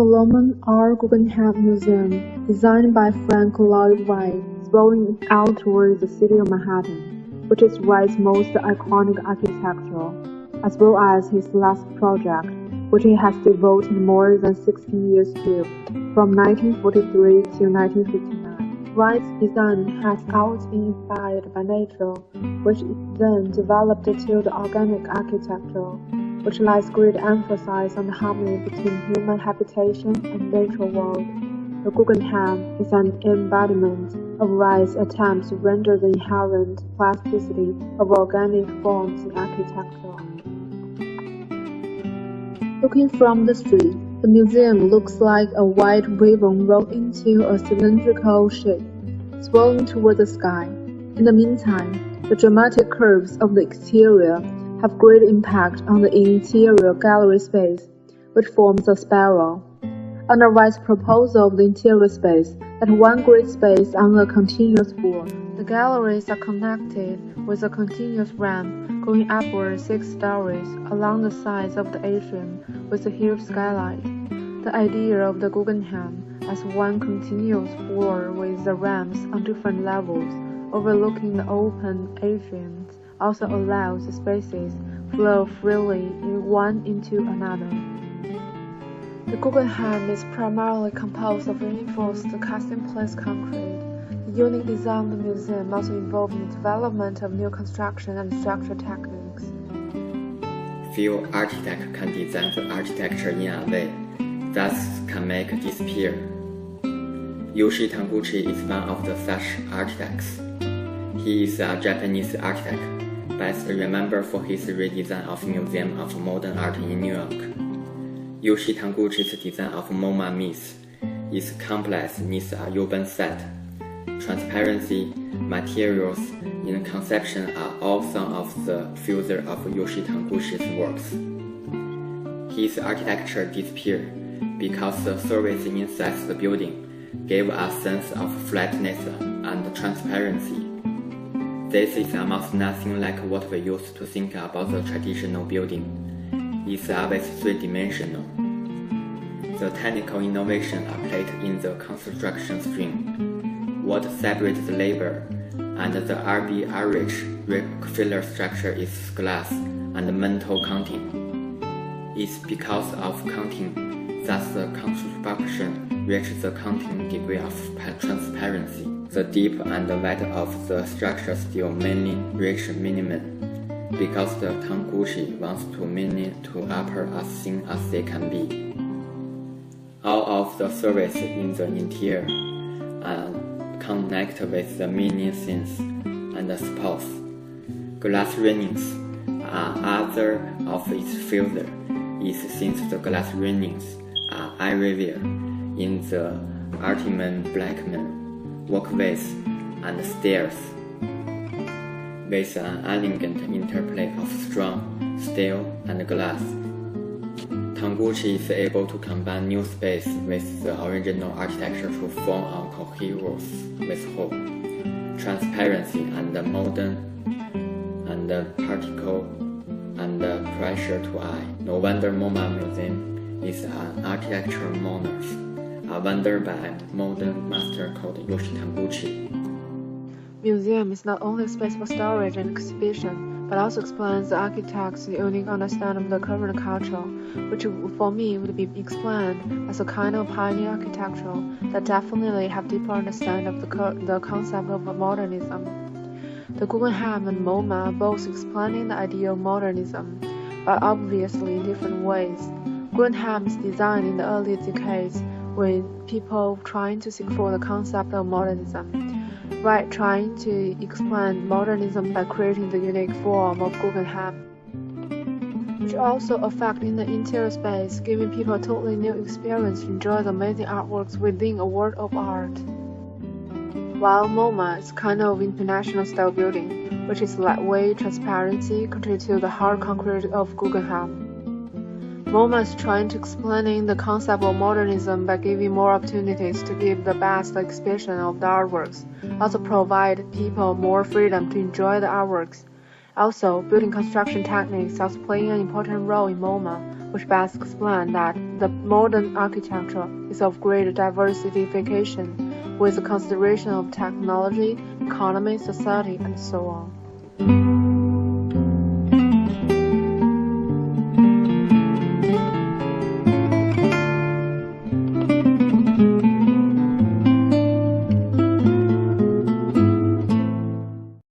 Solomon R. Guggenheim Museum, designed by Frank Lloyd Wright, sprawling out towards the city of Manhattan, which is Wright's most iconic architecture, as well as his last project, which he has devoted more than 60 years to, from 1943 to 1959. Wright's design has always been inspired by nature, which it then developed to the organic architecture, which lies great emphasis on the harmony between human habitation and natural world. The Guggenheim is an embodiment of Wright's attempt to render the inherent plasticity of organic forms in architecture. Looking from the street, the museum looks like a white ribbon rolled into a cylindrical shape, swirling toward the sky. In the meantime, the dramatic curves of the exterior have great impact on the interior gallery space, which forms a spiral. Under Wright's proposal of the interior space, at one great space on a continuous floor, the galleries are connected with a continuous ramp going upward 6 stories along the sides of the atrium with a huge skylight. The idea of the Guggenheim as one continuous floor with the ramps on different levels overlooking the open atriums also allows the spaces flow freely one into another. The Guggenheim is primarily composed of reinforced cast-in-place concrete. The unique design of the museum also involved the development of new construction and structure techniques. Few architects can design the architecture in a way that can make it disappear. Yoshi Taniguchi is one of the such architects. He is a Japanese architect, best remembered for his redesign of Museum of Modern Art in New York. Yoshi Taniguchi's design of MoMA myth is complex, needs a urban set. Transparency, materials in conception are all some of the features of Yoshi Taniguchi's works. His architecture disappeared because the surface inside the building gave a sense of flatness and transparency. This is almost nothing like what we used to think about the traditional building. It's always three-dimensional. The technical innovation applied in the construction stream. What separates the labor and the RB Rockefeller structure is glass and metal coating. It's because of coating that the construction reaches the coating degree of transparency. The deep and wide of the structure still mainly reach minimum, because the Taniguchi wants to mini to upper as thin as they can be. All of the surface in the interior are connected with the mini scenes and the supports. Glass railings are other of its features, since the glass railings are everywhere in the Artiman Blackman walkways and stairs, with an elegant interplay of strong steel and glass. Taniguchi is able to combine new space with the original architecture to form a coherence with whole, transparency and modern and particle and pressure to eye. No wonder MoMA Museum is an architectural monarch, a wonder by modern master called Yoshi Taniguchi. Museum is not only a space for storage and exhibition, but also explains the architect's unique understanding of the current culture, which for me would be explained as a kind of pioneer architecture that definitely have deeper understanding of the concept of modernism. The Guggenheim and MoMA are both explaining the idea of modernism, but obviously in different ways. Guggenheim is designed in the early decades with people trying to seek for the concept of modernism, Wright trying to explain modernism by creating the unique form of Guggenheim, which also affecting the interior space, giving people a totally new experience to enjoy the amazing artworks within a world of art. While MoMA is kind of international style building, which is lightweight transparency compared to the hard concrete of Guggenheim. MoMA is trying to explain the concept of modernism by giving more opportunities to give the best expression of the artworks, also provide people more freedom to enjoy the artworks, Also, building construction techniques also playing an important role in MoMA, which best explains that the modern architecture is of great diversification, with the consideration of technology, economy, society, and so on.